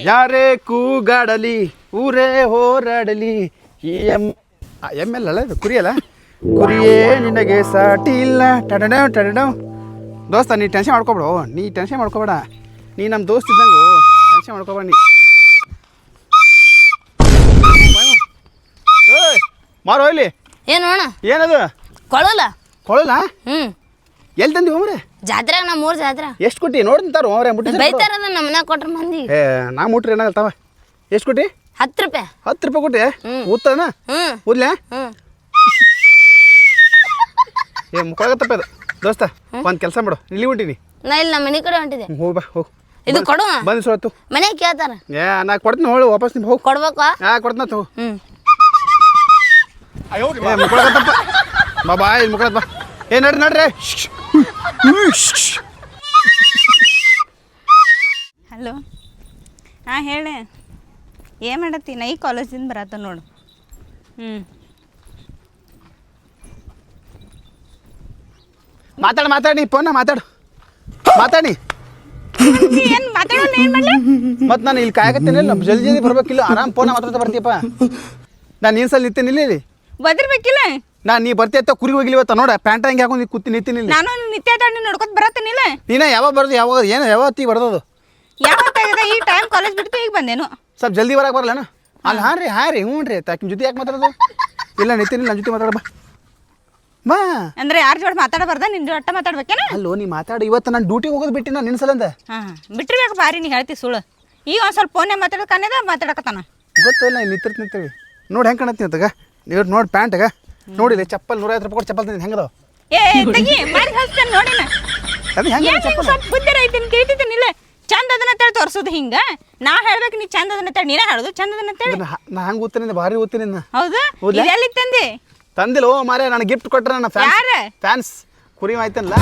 ಯಾರೇ ಕೂಗಾಡಲಿ ಊರೇ ಹೋರಾಡಲಿ ಎಮ್ಮೆಲ್ಲ ಇದು ಕುರಿಯಲ್ಲ ಕುರಿಯೇ ನಿನಗೆ ಸಾಟಿ ಇಲ್ಲ ಟಡಡ ದೋಸ್ತ ನೀ ಟೆನ್ಷನ್ ಮಾಡ್ಕೊಬೇಡ ನೀ ಟೆನ್ಷನ್ ಮಾಡ್ಕೊಬೇಡ ನೀ ನಮ್ಮ ದೋಸ್ತ ಇದ್ದಂಗೆ ಟೆನ್ಷನ್ ಮಾಡ್ಕೊಬೇಡ ನೀ ಮಾರೋ ಇಲ್ಲಿ ಏನೋಣ ಏನದು ಕೊಳಲ ಕೊಳಲ ಎಲ್ಲಿ ತಂದಿ ಹೋಮ್ರೆ ಜಾತ್ರೆ ನಮ್ಮ ಊರ್ ಜಾತ್ರೆ ಎಷ್ಟು ಕೊಟ್ಟಿ ನೋಡ್ತಾರ ಅವ್ರೆ ಮುಟ್ಟಿ ಬೈತಾರದ ನಮ್ಮ ಮನ್ಯಾಗ ಕೊಟ್ರ ಮಂದಿ ನಾ ಮುಟ್ರಿ ಏನಾಗಲ್ತಾವ ಎಷ್ಟು ಕೊಟ್ಟಿ 10 ರೂಪಾಯಿ 10 ರೂಪಾಯಿ ಕೊಟ್ಟಿ ಊದ್ತದನ ಊದ್ಲೆ ಮುಕ್ಕಾಗತ್ತಪ್ಪ ಅದು ದೋಸ್ತ ಒಂದು ಕೆಲಸ ಮಾಡು ಇಲ್ಲಿ ಹೊಂಟೀನಿ ನಾ ಇಲ್ಲಿ ನಮ್ಮ ಮನೆ ಕಡೆ ಹೊಂಟಿದೆ ಹೋಗಿ ಬಾ ಹೋಗಿ ಇದು ಕೊಡು ಬಂದು ಸೋತು ಮನ್ಯಾಗ ಕೇಳ್ತಾರ ನಾ ಕೊಡ್ತೀನಿ ಹೋಗಿ ವಾಪಸ್ ನಿಮ್ಗೆ ಹೋಗಿ ಕೊಡ್ಬೇಕಾ ಕೊಡ್ತೀನ ತಗೋ ಮುಕ್ಕಾಗತ್ತಪ್ಪ ಬಾ ಇಲ್ಲಿ ಮುಕ್ಕಾಗತ್ತ ಬಾ ನಡ್ರಿ ಹಲೋ ಹಾಂ ಹೇಳಿ ಏನು ಮಾಡತ್ತಿ ನಾ ಈ ಕಾಲೇಜಿಂದ ಬರತ್ತ ನೋಡು ಮಾತಾಡಿ ಫೋನ ಮಾತಾಡಿ ಏನು ಮಾತಾಡೋಣ ಏನು ಮಾಡಲಿ ಮತ್ತು ನಾನು ಇಲ್ಲಿ ಕಾಯಕತ್ತೇನಿಲ್ಲ ಜಲ್ದಿ ಬರ್ಬೇಕಿಲ್ಲ ಆರಾಮ್ ಫೋನ ಮಾತಾಡ್ತಾ ಬರ್ತೀಯಪ್ಪ ನಾನು ನೀನು ಸಲ ನಿಂತೇನಿಲ್ಲ ಇಲ್ಲಿ ಬದಿರ್ಬೇಕಿಲ್ಲ ನೀ ಬರ್ತಿತ್ತ ಕುರಿ ಹೋಗಿಲ್ವತ್ತ ನೋಡ ಪ್ಯಾಂಟ್ ಹಂಗೆ ಹಾಕೊಂಡು ಕೂತಿ ನಿಂತಿನಿಲ್ಲ ನಾನು ನಿತ್ಯ ತಾಂಡಿ ನೋಡ್ಕೊತ ಬರತ್ತೇನಿಲ್ಲ ನೀನ ಯಾವಾಗ ಬರ್ದು ಯಾವಾಗ ಏನು ಯಾವತ್ತಿ ಬರ್ದದು ಯಾವತ್ತಾಗಿದೆ ಈ ಟೈಮ್ ಕಾಲೇಜ್ ಬಿಡ್ತು ಈಗ ಬಂದೇನು ಸ್ವಲ್ಪ ಜಲ್ದಿ ಬರಕ್ಕೆ ಬರಲ್ಲನ ಅಲ್ಲಿ ಹಾಂ ರೀ ಹ್ಞೂ ರೀ ತಾಕಿನ ಜೊತೆ ಯಾಕೆ ಮಾತಾಡೋದು ಇಲ್ಲ ನಿಂತಿನಿಲ್ಲ ನನ್ನ ಜೊತೆ ಮಾತಾಡ ಬಾ ಅಂದ್ರೆ ಯಾರ ಜೋಡಿ ಮಾತಾಡಬಾರ್ದ ನಿನ್ನ ಜೊತೆ ಮಾತಾಡ್ಬೇಕೇನ ಅಲ್ಲೋ ನೀ ಮಾತಾಡು ಇವತ್ತು ನಾನು ಡ್ಯೂಟಿ ಹೋಗೋದು ಬಿಟ್ಟು ನಾನು ನಿನ್ನ ಸಲಂದ ಹಾಂ ಬಿಟ್ಟಿರ್ಬೇಕು ಬಾರಿ ನೀ ಹೇಳ್ತಿ ಸುಳ್ಳು ಈಗ ಒಂದು ಸ್ವಲ್ಪ ಫೋನ್ಯಾಗ ಮಾತಾಡೋಕನ್ನದ ಮಾತಾಡಕತ್ತಾನ ಗೊತ್ತಿಲ್ಲ ನಿಂತಿರ್ತೀವಿ ನೋಡಿ ಹೆಂಗೆ ಕಾಣತ್ತಿ ಅಂತಗ ನೀವು ನೋಡಿ ಪ್ಯಾಂಟ್ಗ ನೋಡಿಲ್ಲ ಚಪ್ಪಲ್ 150 ರೂಪಾಯಿ ಕೊಟ್ಟು ಚಪ್ಪಲ್ ತಂದಿದ್ದು ಹೆಂಗದಾವ ತೆಗಿ ಮಾಡಿ ಹಚ್ತೇನೆ ನೋಡಿನ ಅದು ಹೆಂಗೆ ಚಪ್ಪಲ್ ಸ್ವಲ್ಪ ಬುದ್ಧಿ ಐತಿ ತಿಳಿತಿದ್ದೀನಿಲ್ಲ ಚಂದ ಅದನ್ನ ತೇಳಿ ತೋರಿಸೋದು ಹಿಂಗೆ ನಾ ಹೇಳ್ಬೇಕು ನೀ ಚಂದ ಅದನ್ನ ತೇಳಿ ನೀನೇ ಹೇಳೋದು ಚಂದ ಅದನ್ನ ತೇಳಿ ನಾ ಹಂಗೆ ಓದ್ತೀನಿ ಭಾರಿ ಓದ್ತೀನಿ ಹೌದು ಎಲ್ಲಿ ತಂದಿ ತಂದಿಲ್ಲ ಓ ಮಾರೇ ನಾನು ಗಿಫ್ಟ್ ಕೊಟ್ಟರೆ ನನ್ನ ಫ್ಯಾನ್ಸ್ ಕುರಿ ಆಯ್ತಲ್ಲ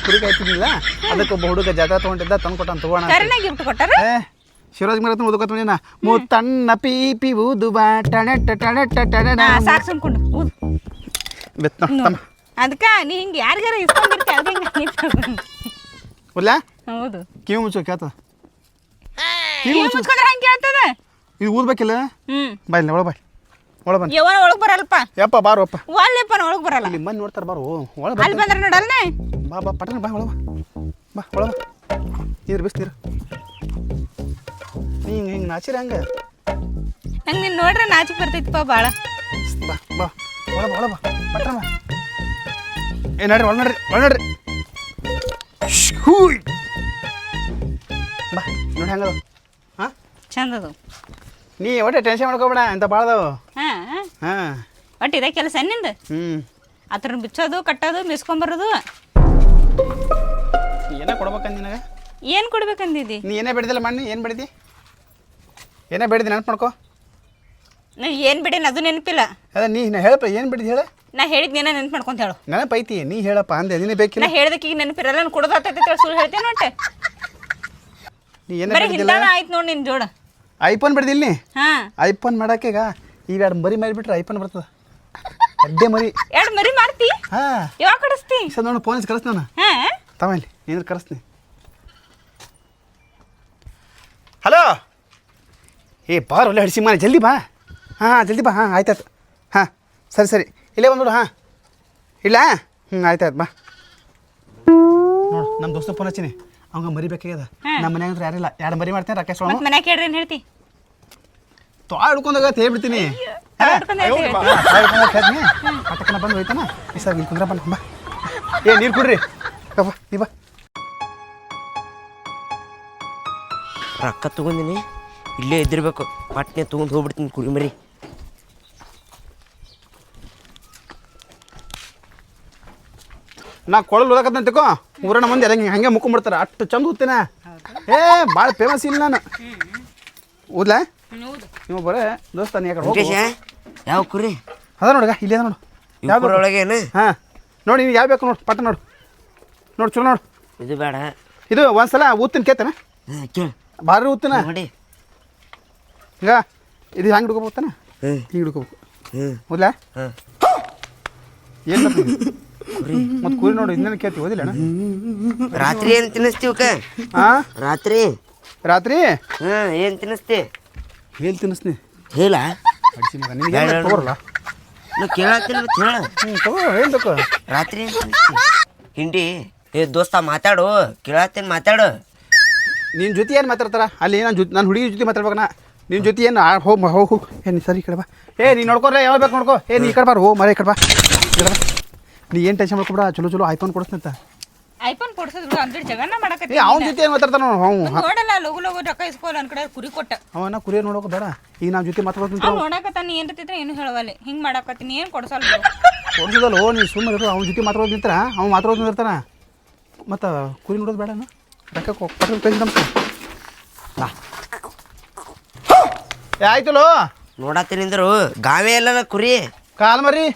ಕುರಿ ಕಾಯ್ತಿದ್ದಿಲ್ಲ ಅದಕ್ಕೆ ಒಬ್ಬ ಹುಡುಗ ಜಾತ್ರೆ ತೊಗೊಂಡಿದ್ದ ತಂದು ಕೊಟ್ಟಾನ ತಗೋಣ ಕರೆನ ಗಿಫ್ಟ್ ಕೊಟ್ಟಾರ ಶಿವರಾಜ್ ಮರ ಓದಕೋತೀನಿ ಮುತ್ತಣ್ಣ ಪೀಪಿ ಊದು ಬಾ ಸಾಕು ಸುಮ್ಕೊಂಡು ಅದಕ್ಕೆ ನೀ ಹಿಂಗೆ ಯಾರಿಗಾರ ಇಸ್ಕೊಂಡಿರ್ತಿ ಅದು ಹಿಂಗೆ ಇಲ್ಲ ಹೌದು ಕಿವಿ ಮುಚ್ಚೋ ಕೇಳ್ತದ ಕಿವಿ ಮುಚ್ಕೊಂಡ್ರೆ ಹಂಗೆ ಕೇಳ್ತದ ಇದು ಊದ್ಬೇಕಿಲ್ಲ ಬಾ ಇಲ್ಲ ಒಳಗೆ ಬನ್ನಿ ಯವನ ಒಳಗೆ ಬರಲ್ಪ ಯಪ್ಪ ಬಾರಪ್ಪ ಒಳ್ಳೆಪ್ಪ ಒಳಗೆ ಬರಲ್ಲ ಇಲ್ಲಿ ಮಂದಿ ನೋಡ್ತಾರೆ ಬಾರು ಒಳಗೆ ಅಲ್ಲಿ ಬಂದ್ರೆ ನೋಡಲ್ನೇ ಬಾ ಪಟ್ಟಣ ಬಾ ಒಳಗೆ ಬಾ ಒಳಗೆ ನೀರು ಬಿಸ್ನೀರು ಹಿಂಗೆ ನಾಚಿರ ಹಂಗೆ ನಂಗೆ ನೀನು ನೋಡ್ರೆ ನಾಚಿಕೆ ಬರ್ತೈತಿಪ್ಪ ಭಾಳ ಬಾ ಬಾ ಒಳ ಬಾ ಪಟ್ಟಣ ಬಾ ನಡ್ರಿ ಒಳ ನಡ್ರಿ ಹೂಯ್ ಬಾ ನೋಡಿ ಹೆಂಗದ ಹಾಂ ಚಂದ ಅದು ನೀ ಒಟ್ಟೆ ಟೆನ್ಷನ್ ಮಾಡ್ಕೋಬೇಡ ಅಂತ ಭಾಳ ಅದಾವ ಹಾಂ ಒಟ್ಟು ಇದೇ ಕೆಲಸ ನಿಂದು ಅದ್ರ ಬಿಚ್ಚೋದು ಕಟ್ಟೋದು ಮಿಸ್ಕೊಂಬರೋದು ಏನೇ ಕೊಡ್ಬೇಕಂದ ನಿನಗೆ ಏನು ಕೊಡ್ಬೇಕಂದಿದ್ದಿ ನೀ ಏನೇ ಬೆಳೆದಿಲ್ಲ ಮಣ್ಣು ಏನು ಬೆಳೆದಿ ಏನೇ ಬೆಳೆದಿ ನೆನಪು ಮಾಡ್ಕೋ ನಾ ಏನು ಬಿಡೇನು ಅದು ನೆನಪಿಲ್ಲ ಅದ ನೀ ಹೇಳಪ್ಪ ಏನು ಬೆಳೆದಿ ಹೇಳ ನಾ ಹೇಳಿದ್ ನೀನ ನೆನಪು ಮಾಡ್ಕೊಂತ ಹೇಳು ನೆನಪು ಐತಿ ನೀ ಹೇಳಪ್ಪ ಅಂದೆ ನೀನೇ ಬೇಕಿಲ್ಲ ನಾ ಹೇಳ್ದಕ್ಕೆ ಈಗ ನೆನಪಿರಲ್ಲ ನಾನು ಕೊಡೋದಾತೈತಿ ಸುಳ್ಳು ಹೇಳ್ತೇನೆ ಒಟ್ಟೆ ನೀ ಏನೇ ಬರೀ ಬೆಳೆದಿಲ್ಲ ಹಿಂದಾಗ ಆಯ್ತು ನೋಡಿ ನಿನ್ನ ಜೋಡ ಐಫೋನ್ ಬೆಳೆದಿಲ್ಲ ನೀ ಹಾಂ ಐಫೋನ್ ಮಾಡಕ್ಕೀಗ ಈಗ 2 ಮರಿ ಮಾಡಿಬಿಟ್ರೆ ಐಫೋನ್ ಬರ್ತದ ಅಡ್ಡೆ ಮರಿ 2 ಮರಿ ಮಾಡ್ತಿ ಹಾಂ ಯಾವಾಗ ಕಡಿಸ್ತಿ ಸರ್ ನೋಡಿ ಫೋನ್ ಕರೆಸ್ ನಾನು ಹಾಂ ತಮ್ಮಲ್ಲಿ ಏನಾದ್ರು ಕರೆಸ್ತೀನಿ ಹಲೋ ಬಾರ್ ಒಳ್ಳೆ ಹಡಿಸಿ ಮಾನೆ ಜಲ್ದಿ ಬಾ ಜಲ್ದಿ ಬಾ ಆಯ್ತಾಯ್ತು ಸರಿ ಇಲ್ಲೇ ಬಂದ್ಬಿಡು ಇಲ್ಲ ಆಯ್ತಾಯ್ತು ಬಾ ನೋಡು ನಮ್ಮ ದೋಸ್ತ ಫೋನ್ ಹಚ್ಚಿನಿ ಅವಂಗ ಮರಿ ಬೇಕಾಗ್ಯದ ನಮ್ಮ ಮನ್ಯಾಗ ಯಾರಿಲ್ಲ 2 ಮರಿ ಮಾಡ್ತೇನೆ ರಾಕೇಶ್ ಮನ್ಯಾಗ ಕೇಳ್ರಿ ಏನು ಹೇಳ್ತಿ ಹಿಡ್ಕೊಂಡಾಗ ಹೇಳ್ಬಿಡ್ತೀನಿ ಪಟಕನ ಬಂದು ಹೋಯ್ತಾನ ಸರ್ ಇಲ್ಲಿ ಕುಂದ್ರ ಬಾ ನೀರು ಕುಡ್ರಿ ನೀ ಬಾ ರೊಕ್ಕ ತೊಗೊಂಡಿನಿ ಇಲ್ಲೇ ಇದ್ದಿರ್ಬೇಕು ಪಟ್ನೆ ತೊಗೊಂಡು ಹೋಗ್ಬಿಡ್ತೀನಿ ಕುರಿ ಮರಿ ನಾ ಕೊಳಲು ಓದಕತ್ತಂತ ತಿಳ್ಕೊ ಊರಣ್ಣ ಮಂದಿ ಅದಂಗೆ ಹಂಗೆ ಮುಕ್ಕೊಂಡ್ಬಿಡ್ತಾರೆ ಅಷ್ಟು ಚಂದ ಓದ್ತೀನ ಭಾಳ ಫೇಮಸ್ ಇಲ್ಲ ನಾನು ಓದ್ಲಾ ನೀವು ಬರೇ ದೋಸ್ತ ನೀ ಯಾಕಡೆ ಯಾವ ಕುರಿ ಅದ ನೋಡ್ಗ ಇಲ್ಲೇ ನೋಡು ಯಾವ ಒಳಗೇನು ನೋಡಿ ನೀವು ಯಾವ ಬೇಕು ನೋಡು ಪಟ್ಟ ನೋಡು ಚಲೋ ನೋಡು ಇದು ಬೇಡ ಇದು ಒಂದ್ಸಲ ಊದ್ತೀನಿ ಕೇಳ್ತಾನೆ ಕೇಳು ಭಾರಿ ಊದ್ತೀನ ನೋಡಿ ಈಗ ಇದು ಹೆಂಗೆ ಹಿಡ್ಕೋಬೋತಾನ ಹ್ಞೂ ಹಿಂಗೆ ಹಿಡ್ಕೋಬೇಕು ಹ್ಞೂ ಹೌದಾ ಹಾಂ ಏನು ಮತ್ತು ಕುರಿ ನೋಡಿ ಇನ್ನೇನು ಕೇಳ್ತೀವಿ ಓದಿಲ್ಲ ಅಣ್ಣ ರಾತ್ರಿ ಏನು ತಿನ್ನಿಸ್ತೀವಕ್ಕ ಹಾಂ ರಾತ್ರಿ ರಾತ್ರಿ ಹಾಂ ಏನು ತಿನ್ನಿಸ್ತಿ ಹೇಳಿ ತಿನ್ನಿಸ್ನಿ ಹೇಳ ಅಡಿಸಿ ಮಗ ನಿನಗೆ ಏನು ತಗೋರಲ್ಲ ನಾ ಕೇಳತ್ತಿಲ್ಲ ಮತ್ತೆ ಹೇಳ ತಗೋ ಏನು ತಗೋ ರಾತ್ರಿ ಏನು ತಿನ್ನಿಸ್ತಿ ಹಿಂಡಿ ಏ ದೋಸ್ತ ಮಾತಾಡು ಕೇಳತ್ತೇನು ಮಾತಾಡು ನಿನ್ನ ಜೊತೆ ಏನು ಮಾತಾಡ್ತಾರ ಅಲ್ಲಿ ನಾನು ಹುಡುಗಿ ಜೊತೆ ಮಾತಾಡ್ಬೇಕು ನಾ ನಿನ್ನ ಜೊತೆ ಏನು ಹೋಗಿ ಹೋಗು ಏನು ಸರಿ ಈ ಕಡೆ ಬಾ ನೀನು ನೋಡ್ಕೊಡ್ರೆ ಯಾವಾಗ ಬೇಕು ನೋಡ್ಕೋ ನೀ ಈ ಕಡೆ ಬಾರ ಮರ ಈ ಕಡೆ ಬಾ ನೀ ಏನು ಟೆನ್ಷನ್ ಮಾಡ್ಕೊಬಿಡ ಚಲೋ ಐಫೋನ್ ಕೊಡಿಸ್ತಂತ ಐಫೋನ್ ಕೊಡ್ಸಿದ್ರು ಅಂದ್ರೆ ಜಗನ್ನ ಮಾಡಕತ್ತಿ ಅವ್ನ ಜೊತೆ ಏನು ಮಾತಾಡ್ತಾನ ನೋಡಲ್ಲ ಲಗು ಲಗು ರೊಕ್ಕ ಇಸ್ಕೋಲ್ಲ ಅನ್ ಕಡೆ ಕುರಿ ಕೊಟ್ಟ ಅವನ ಕುರಿಯ ನೋಡೋಕೆ ಬೇಡ ಈಗ ನಾವು ಜೊತೆ ಮಾತಾಡ್ತೀನಿ ಅವ್ನು ನೋಡಕತ್ತಾನ ಏನ್ ಇರ್ತಿದ್ರೆ ಏನು ಹೇಳವಲ್ಲ ಹಿಂಗ್ ಮಾಡಕತ್ತೀನಿ ಏನ್ ಕೊಡ್ಸಲ್ಲ ಕೊಡಿಸೋದಲ್ಲ ನೀ ಸುಮ್ಮನೆ ಅವ್ನ ಜೊತೆ ಮಾತಾಡೋದು ನಿಂತರ ಅವ್ನು ಮಾತಾಡೋದು ನಿಂತಿರ್ತಾನ ಮತ್ತು ಕುರಿ ನೋಡೋದು ಬೇಡ ರೊಕ್ಕ ಕೊಟ್ಟು ಕಳಿಸಿ ನಮ್ಗೆ ಬಾ ಆಯ್ತಲ್ಲೋ ನೋಡತ್ತೀನಿಂದ್ರು ಗಾವೆ ಎಲ್ಲ ಕುರಿ ಕಾಲ್ ಮರಿ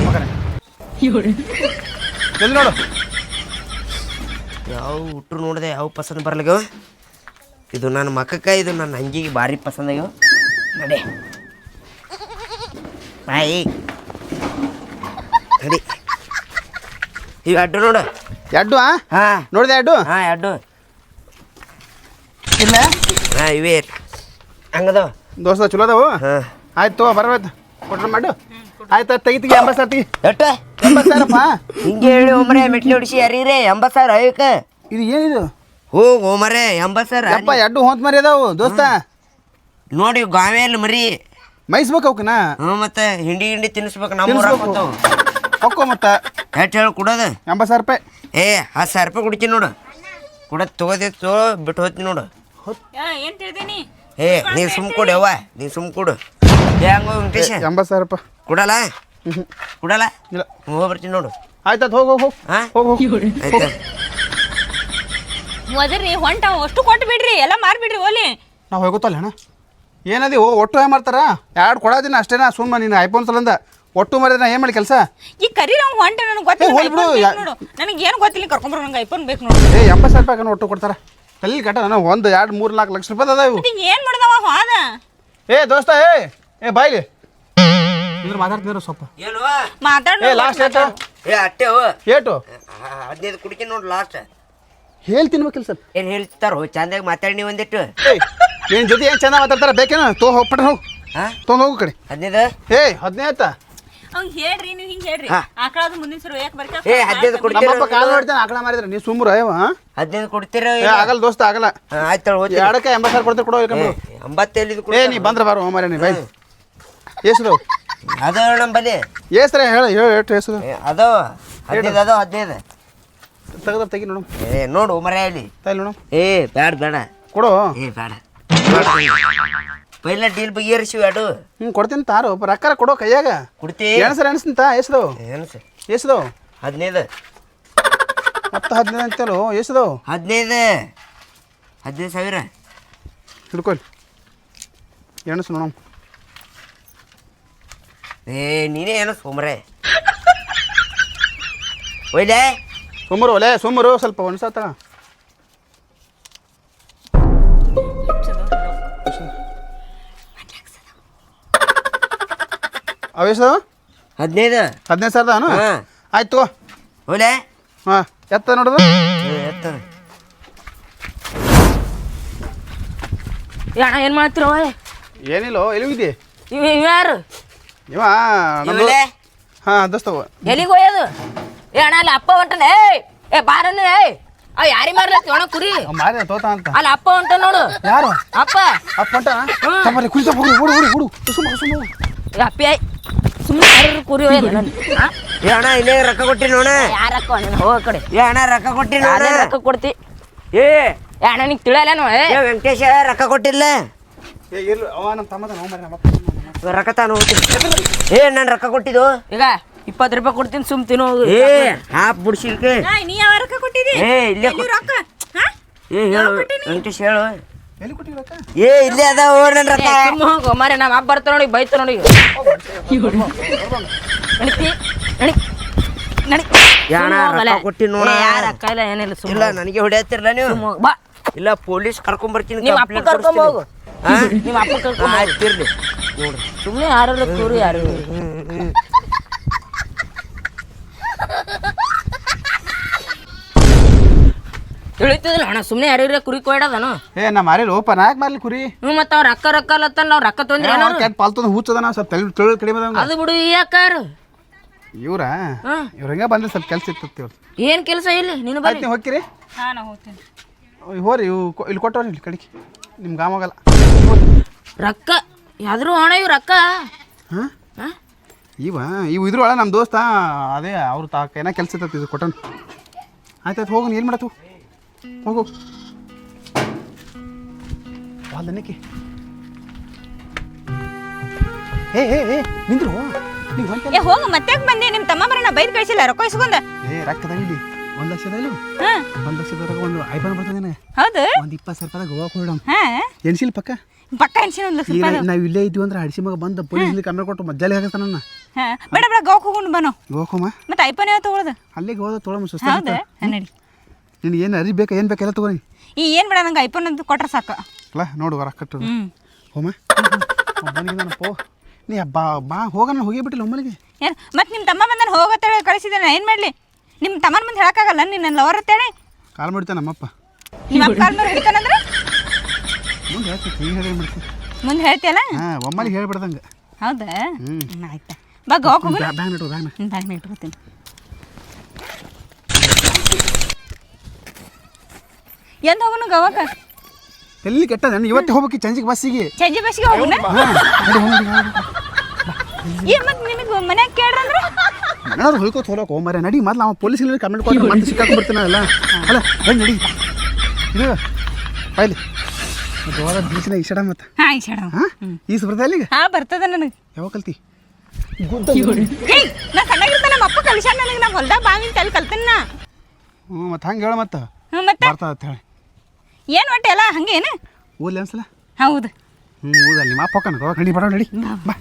ಮಗನೇ ಎಲ್ಲಿ ನೋಡು ಯಾವ ಹುಟ್ರು ನೋಡಿದೆ ಯಾವ ಪಸಂದ್ ಬರ್ಲಾಗ್ಯವ ಇದು ನನ್ನ ಮಕ್ಕಕ್ಕೆ ಇದು ನನ್ನ ಅಂಗಿಗೆ ಭಾರಿ ಪಸಂದ್ ಆಗ್ಯವ ನಡಿ ಬಾಯಿ ನಡಿ ಇವು ಅಡ್ಡು ನೋಡು ಎಡ್ಡು ಹಾಂ ನೋಡಿದೆ ಎಡ್ಡು ಹಾಂ ಅಡ್ಡು ಇಲ್ಲ ಹಾಂ ಇವೇ ಹಂಗದವ ದೋಸ್ತ ಚಲೋ ಅದಾವು ಹಾಂ ಆಯ್ತು ಬರಬೇಕು ಕೊಟ್ರೆ ಮಾಡು ಆಯ್ತು ತೆಗಿತಿಗೆ 80,000 ತೆಗಿ ಎಟ್ಟು 80,000ಪ್ಪ ಹಿಂಗೆ ಹೇಳಿ ಒಮ್ಮರೆ ಮೆಟ್ಲಿ ಹೊಡಿಸಿ ಯಾರೀರೇ 80,000 ಅಯ್ಯಕ್ಕೆ ಇದು ಏನಿದು ಹೋಗು ಒಮ್ಮರೆ 80,000 ಅಪ್ಪ ಎಡ್ಡು ಹೊಂತ ಮರಿ ಅದಾವು ದೋಸ್ತ ನೋಡಿ ಗಾವೆಯಲ್ಲಿ ಮರಿ ಮೈಸ್ಬೇಕು ಅವಕ್ಕನ ಹ್ಞೂ ಮತ್ತೆ ಹಿಂಡಿ ತಿನ್ನಿಸ್ಬೇಕು ನಮ್ಮ ಹೊಕ್ಕೋ ಮತ್ತೆ ಎಷ್ಟು ಹೇಳಿ ಕೊಡೋದು 80,000 ರೂಪಾಯಿ ಏ 10,000 ರೂಪಾಯಿ ಕುಡಿತೀನಿ ನೋಡು ಕೊಡೋದು ತಗೋದಿತ್ತು ಬಿಟ್ಟು ಹೋಗ್ತೀನಿ ನೋಡು ಏನ್ ತಿಳಿದೀನಿ ಏ ನೀನು ಸುಮ್ ಕೊಡು ಯವ್ವ ನೀನು ಸುಮ್ ಕೊಡು ಏ ಹಂಗೋ ವೆಂಕಟೇಶ 80,000 ರೂಪಾಯಿ ಕೊಡಲ್ಲ ಕೊಡಲ್ಲ ಇಲ್ಲ ಹೋಗ್ಬರ್ತೀನಿ ನೋಡು ಆಯ್ತು ಹೋಗಿ ಹೋಗಿ ಹಾಂ ಹೋಗಿ ಆಯ್ತಾ ಮೊದರಿ ಹೊಂಟ ಅಷ್ಟು ಕೊಟ್ಟು ಬಿಡ್ರಿ ಎಲ್ಲ ಮಾರ್ಬಿಡ್ರಿ ಓಲಿ ನಾವು ಹೋಗುತ್ತಲ್ಲ ಅಣ್ಣ ಏನದಿ ಒಟ್ಟು ಏನು ಮಾಡ್ತಾರ 2 ಕೊಡೋದಿನ ಅಷ್ಟೇನಾ ಸುಮ್ಮ ನೀನು ಐಫೋನ್ ಸಲಂದ ಒಟ್ಟು ಮರಿದ ಏನು ಮಾಡಿ ಕೆಲಸ ಈ ಕರಿ ನಾವು ಹೊಂಟ ನನಗೆ ಗೊತ್ತಿಲ್ಲ ನೋಡು ನನಗೆ ಏನು ಗೊತ್ತಿಲ್ಲ ಕರ್ಕೊಂಡ್ಬರೋ ನಂಗೆ ಐಫೋನ್ ಬೇಕು ನೋಡು 80,000 ರೂಪಾಯಿ ಒಟ್ಟು ಕೊಡ್ತಾರ ತಲೆ ಕಟ್ಟ ನಾನು 1 2 3 4 ಲಕ್ಷ ರೂಪಾಯಿ ಅದಾವು ಏನು ಮಾಡ್ದವ ಹೋದ ದೋಸ್ತ ಏ ಬಾಯ್ಲಿ ಇದ್ರ ಮಾತಾಡ್ತಿದ್ರು ಸ್ವಲ್ಪ ಏನು ಮಾತಾಡ ಲಾಸ್ಟ್ ಏಟು ಏ ಅಟ್ಟೆ ಏಟು 15 ಕುಡಿತೀನಿ ನೋಡು ಲಾಸ್ಟ್ ಹೇಳಿ ತಿನ್ಬೇಕಿಲ್ಲ ಸ್ವಲ್ಪ ಏನು ಹೇಳ್ತಾರೋ ಚಂದಾಗಿ ಮಾತಾಡಿ ನೀವು ಒಂದಿಟ್ಟು ನಿನ್ನ ಜೊತೆ ಏನು ಚಂದ ಮಾತಾಡ್ತಾರ ಬೇಕೇನು ಹೋಗ್ಬಿಟ್ಟ ಹೋಗು ಹಾಂ ತೊಗೊಂಡು ಹೋಗು ಕಡೆ 15 15 ಆಯ್ತಾ ಅವ್ನು ಹೇಳ್ರಿ ನೀವು ಹಿಂಗೆ ಹೇಳ್ರಿ ಆಕಳದ ಮುಂದಿನ ಸರು ಯಾಕೆ ಬರ್ಕ ಏ 15 ಕೊಡ್ತೀರ ನಮ್ಮಪ್ಪ ಕಾಲು ನೋಡ್ತಾನೆ ಆಕಳ ಮಾರಿದ್ರೆ ನೀವು ಸುಮ್ಮರು ಅಯ್ಯವ 15 ಕೊಡ್ತೀರ ಆಗಲ್ಲ ದೋಸ್ತ ಆಗಲ್ಲ ಆಯ್ತು ಹೋಗಿ ಎರಡಕ್ಕೆ 80,000 ಕೊಡ್ತೀವಿ ಕೊಡೋ 85 ನೀ ಬಂದ್ರೆ ಬಾರು ಮಾರೇ ನೀ ಬೈ ಎಷ್ಟದವು ಅದ ನಮ್ಮಲ್ಲಿ ಎಷ್ಟ್ರೆ ಹೇಳು ಎಷ್ಟು ಎಷ್ಟದು ಅದೋ 15 ತೆಗೆದ ತೆಗಿ ನೋಡು ಏ ನೋಡು ಮರೆಯಲ್ಲಿ ತಾಯಿ ನೋಡು ಏ ಬೇಡ ಕೊಡು ಏ ಬೇಡ ಪೈಲ ಡೀಲ್ ಬಗೆಹರಿಸಿವಿ ಅಡು ಕೊಡ್ತೀನಿ ತಾರು ರೊಕ್ಕ ಕೊಡೋ ಕೈಯಾಗ ಕೊಡ್ತಿ ಎಣಿಸ್ತೀನಿ ತಾ ಎಷ್ಟದವು ಏನು ಸರ್ ಎಷ್ಟದವು 15 ಮತ್ತೆ 15 ಅಂತೇಳು ಎಷ್ಟದವು 15,000 ಹಿಡ್ಕೊಳ್ಳಿ ಎಣಸು ನೋಡಮ್ ಏ ನೀನೇ ಏನು ಸೋಮರೆ ಒಯ್ಲೆ ಸುಮ್ಮರು ಸ್ವಲ್ಪ ಒಣಸಾತ ಅವೆಷ್ಟದವು 15,000 ಹಾಂ ಆಯ್ತು ಒಯ್ಲೆ ಹಾಂ ಎತ್ತ ನೋಡೋದು ಎತ್ತ ಅಣ್ಣ ಏನು ಮಾಡ್ತಿರೋ ಏನಿಲ್ಲ ಎಲ್ಲಿ ಹೋಗಿದ್ದಿ ಇವ ಯಾರು ಇವ ನಮ್ದು ಹಾಂ ದೋಸ್ತವ ಎಲ್ಲಿಗೆ ಹೋಯೋದು ಅಣ್ಣ ಅಲ್ಲಿ ಅಪ್ಪ ಹೊಂಟನ ಏ ಬಾರನ್ನ ಅವ್ ಯಾರಿಗೆ ಮಾರ್ಲತ್ತಿ ಒಣ ಕುರಿ ಮಾರಿ ತೋತ ಅಂತ ಅಲ್ಲಿ ಅಪ್ಪ ಹೊಂಟ ನೋಡು ಯಾರು ಅಪ್ಪ ಅಪ್ಪ ಅಂತಾನ ಕುಳಿತ ಹುಡು ಸುಮ್ಮ ಅಪ್ಪಿ ಸುಮ್ಮನೆ ಕುರಿ ಏ ಅಣ್ಣ ಇಲ್ಲೇ ರೊಕ್ಕ ಕೊಟ್ಟಿ ನೋಡ ಯಾರಕ್ಕ ಹೋಗ ಕಡೆ ಏ ಅಣ್ಣ ರೊಕ್ಕ ಕೊಟ್ಟಿ ನೋಡ ರೊಕ್ಕ ಕೊಡ್ತಿ ಏ ಅಣ್ಣ ನಿಂಗೆ ತಿಳಿಯಲ್ಲ ಏ ವೆಂಕಟೇಶ ರೊಕ್ಕ ಕೊಟ್ಟಿಲ್ಲ ಇಲ್ಲ ಅವ ನಮ್ಮ ತಮ್ಮದ ನಾವು ಮಾರಿ ನಮ್ಮ ರೊಕ್ಕ ತಾನು ಹೋಗ್ತೀನಿ ಏ ನಾನು ರೊಕ್ಕ ಕೊಟ್ಟಿದ್ದು ಈಗ 20 ರೂಪಾಯಿ ಕೊಡ್ತೀನಿ ಸುಮ್ ತಿನ್ನೋ ಏ ಹಾಪ್ ಬಿಡ್ಸಿಲ್ಕೆ ನೀ ಯಾವ ರೊಕ್ಕ ಕೊಟ್ಟಿದಿ ಏ ಇಲ್ಲೇ ರೊಕ್ಕ ಏ ಹೇಳು ವೆಂಕಟೇಶ್ ಹೇಳು ಎಲ್ಲಿ ಕೊಟ್ಟಿವಿ ರೊಕ್ಕ ಏ ಇಲ್ಲೇ ಅದಾವ ನನ್ನ ರೊಕ್ಕ ಸುಮ್ಮ ಹೋಗು ಮಾರಿ ನಮ್ಮ ಅಪ್ಪ ಬರ್ತಾರ ನೋಡಿ ಬೈತ ನೋಡಿ ನಡಿತಿ ನಡಿ ನಡಿ ಯಾಣ ರೊಕ್ಕ ಕೊಟ್ಟಿ ನೋಡ ಯಾರ ಅಕ್ಕ ಇಲ್ಲ ಏನಿಲ್ಲ ಇಲ್ಲ ನನಗೆ ಹೊಡೆಯತ್ತಿರಲ್ಲ ನೀವು ಬಾ ಇಲ್ಲ ಪೊಲೀಸ್ ಕರ್ಕೊಂಡ್ ಬರ್ತೀನಿ ನಿಮ್ಮ ಅಪ್ಪ ಕರ್ಕೊಂಡ್ ಹೋಗು ನಿಮ್ಮ ಅಪ್ಪ ಕರ್ಕೊಂಡು ಆಯ್ತಿರ್ಲಿ ನೋಡ್ರಿ ಸುಮ್ಮನೆ ಯಾರು ಕುರಿ ಯಾರು ತಿಳಿತದಿಲ್ಲ ಅಣ್ಣ ಸುಮ್ಮನೆ ಯಾರ್ಯಾರ ಕುರಿ ಕೊಯ್ಡದನು ಏ ನಾ ಮಾರಿ ಲೋಪ ನಾಯಕ್ ಮಾರ್ಲಿ ಕುರಿ ಹ್ಞೂ ಮತ್ತೆ ಅವ್ರು ರೊಕ್ಕ ಅಲ್ಲತ್ತಲ್ಲ ಅವ್ರು ರೊಕ್ಕ ತೊಂದ್ರೆ ಕೆಟ್ಟ ಪಾಲ್ತದ ಹುಚ್ಚದ ನಾ ಸ್ವಲ್ಪ ತೊಳಿ ಕಡಿಮೆ ಅದಂಗ ಅದು ಬಿಡು ಯಾಕಾರ ಇವ್ರ ಇವ್ರ ಹೆಂಗ ಬಂದ್ರೆ ಸ್ವಲ್ಪ ಕೆಲ್ಸ ಇರ್ತತಿ ಇವ್ರು ಏನ್ ಕೆಲಸ ಇಲ್ಲಿ ನೀನು ಆಯ್ತು ಬರ್ರಿ ನೀವು ಹೋಗ್ತೀರಿ ಹಾ ನಾ ಹೋಗ್ತೀನಿ ಹೋರಿ ಇವು ಇಲ್ಲಿ ಕೊಟ್ಟವ್ರಿ ಇಲ್ಲಿ ಕಡೆಗೆ ನಿಮ್ಗೆ ಆಮಾಗಲ್ಲ ರೊಕ್ಕ ಯಾವ್ದ್ರು ಹಣ ಇವ್ ರೊಕ್ಕ ಹಾಂ ಹಾ? ಇವು ಇದ್ರೊಳ ನಮ್ಮ ದೋಸ್ತ ಅದೇ ಅವ್ರು ಏನೋ ಕೆಲಸ ಇರ್ತತಿ ಇದು ಕೊಟ್ಟನ್ ಆಯ್ತಾಯ್ತು ಹೋಗು ಏನು ಮಾಡತ್ತು ಹೋಗು ವಾಲ್ದನಕ್ಕೆ ಏ ನಿಂದ್ರು ನೀವು ಹೊಂಟೆ ಏ ಹೋಗು ಮತ್ತೆ ಬಂದಿ ನಿಮ್ಮ ತಮ್ಮ ಬರೋಣ ಬೈದ್ ಕಳಿಸಿಲ್ಲ ರೊಕ್ಕ ಇಸ್ಕೊಂಡ ಏ ರೊಕ್ಕದ ಇಲ್ಲಿ 1,00,000 ಇಲ್ಲ ಹಾ 1,00,000 ಒಂದು ಐಫೋನ್ ಬರ್ತದೇನೆ ಹೌದು ಒಂದು 20,000 ರೂಪಾಯಿ ಗೋವಾಕ್ಕೆ ಹೋಗೋಣ ಹಾ ಎಣ್ಸಿಲ್ ಪಕ್ಕ ಪಕ್ಕ ಎನ್ಸಿನ ಒಂದು ಈಗ ನಾವು ಇಲ್ಲೇ ಇದ್ವಿ ಅಂದ್ರೆ ಅಡಿಸಿ ಮಗ ಬಂದು ಪೊಲೀಸ್ಲಿ ಕಮ್ಮಿ ಕೊಟ್ಟು ಮಜ್ಜಾಲಿ ಹಾಕತ್ತಾನ ಹಾ ಬೇಡ ಬೇಡ ಗೋವಾಕ್ ಹೋಗೋಣ ಬನೋ ಗೋವಾಕೋಮ ಮತ್ತೆ ಐಫೋನ್ ಯಾವ ತಗೊಳ್ಳೋದು ಅಲ್ಲಿಗೆ ಹೋದ ತೊಗೊಳಮ್ಮ ಸುಸ್ತ ಹೌದಾ ನಡಿ ನಿನಗೆ ಏನು ಅರಿ ಬೇಕಾ ಏನು ಬೇಕಾ ಎಲ್ಲ ತೊಗೊಳಿ ಈ ಏನು ಬೇಡ ನಂಗೆ ಐಫೋನ್ ಅಂತ ಕೊಟ್ರೆ ಸಾಕು ಅಲ್ಲ ನೋಡು ರೊಕ್ಕ ಕಟ್ಟು ಹ್ಮ್ ಹೋಮ ಒಬ್ಬನಿಗೆ ನಾನು ಪೋ ನೀ ಬಾ ಹೋಗೋಣ ಹೋಗಿ ಬಿಟ್ಟಿಲ್ಲ ಒಮ್ಮಲಿಗೆ ಏನು ಮತ್ತೆ ನಿಮ್ಮ ತಮ್ಮ ಬಂದಾನ ಹೋಗತ್ತೇಳಿ ಕಳಿಸಿದ್ದಾನೆ ಏನು ಮಾಡಲಿ ನಿಮ್ಮ ತಮ್ಮನ ಮುಂದೆ ಹೇಳಕ್ಕಾಗಲ್ಲ ನೀನು ನನ್ನ ಲವರ್ ಅಂತೇಳಿ ಕಾಲ್ ಮಾಡ್ತಾನೆ ನಮ್ಮಪ್ಪ ನಿಮ್ಮ ಅಪ್ಪ ಕಾಲ್ ಮೇಲೆ ಹಿಡಿತಾನಂದ್ರೆ ಮುಂದೆ ಹೇಳ್ತೀನಿ ಈಗ ಹೇಳಿ ಮಾಡ್ತೀನಿ ಮುಂದೆ ಹೇಳ್ತೀಯಲ್ಲ ಹಾಂ ಒಮ್ಮಲಿಗೆ ಹೇಳ್ಬಿಡ್ದಂಗೆ ಹೌದಾ ಆಯ್ತಾ ಬಾ ಗೋವಾಕ್ ಹೋಗೋಣ ಬ್ಯಾಂಗ್ ಇಟ್ಟು ಬ್ಯಾಂಗ್ನ ಬ್ಯಾಂಗ್ನ ಇಟ್ಕೊತೀನಿ ಎಂದು ಹೋಗೋಣ ಗೋವಾಕ ಎಲ್ಲಿ ಕೆಟ್ಟದ ಇವತ್ತೇ ಹೋಗ್ಬೇಕು ಚಂಜಿಗೆ ಬಸ್ಸಿಗೆ ಸಂಜೆ ಬಸ್ಸಿಗೆ ಹೋಗೋಣ ಏನು ಮತ್ತೆ ನಿನಗೆ ಮನ್ಯಾಗ ಕೇಳ್ರಂದ್ರೆ ಏನಾದ್ರು ಹೋಯ್ಕೋತ ಹೋಲಕ್ಕೆ ಹೋಮರೆ ನಡಿ ಮೊದ್ಲು ಅವ ಪೊಲೀಸಿನ ಕಮೆಂಟ್ ಕೊಟ್ಟು ಮತ್ತೆ ಸಿಕ್ಕಾಕೊಂಡ್ಬಿಡ್ತಾನಲ್ಲ ಅಲ್ಲ ಏನು ನಡಿ ಇದು ಪೈಲಿ ಗೋವಾದ ಬೀಚ್ನಾಗ ಈಸಾಡ ಮತ್ತೆ ಹಾಂ ಈಸಾಡ ಹಾಂ ಈಸ್ ಬರ್ತಾ ಇಲ್ಲಿಗೆ ಹಾಂ ಬರ್ತದ ನನಗೆ ಯಾವಾಗ ಕಲ್ತಿ ಏಯ್ ನಾ ಸಣ್ಣಗಿರ್ತ ನಮ್ಮ ಅಪ್ಪ ಕಲಿಸ್ಯಾನ ನನಗೆ ನಮ್ಮ ಹೊಲ್ದಾಗ ಬಾವಿನ ತಲೆ ಕಲ್ತೀನಿ ನಾ ಹ್ಞೂ ಮತ್ತೆ ಹಂಗೆ ಹೇಳ ಮತ್ತೆ ಹ್ಞೂ ಮತ್ತೆ ಬರ್ತಾ ಅಂತ ಹೇಳಿ ಏನು ಒಟ್ಟೆ ಎಲ್ಲ ಹಂಗೇನು ಓದ್ಲಿ ಅನ್ಸಲ್ಲ ಹೌದು ಓದಲ್ಲಿ ನಿಮ್ಮ ಅಪ್ಪ ಹೋಗೋಣ ಗೋವಾ ಕಡಿ ಬರೋ ನಡಿ ಬಾ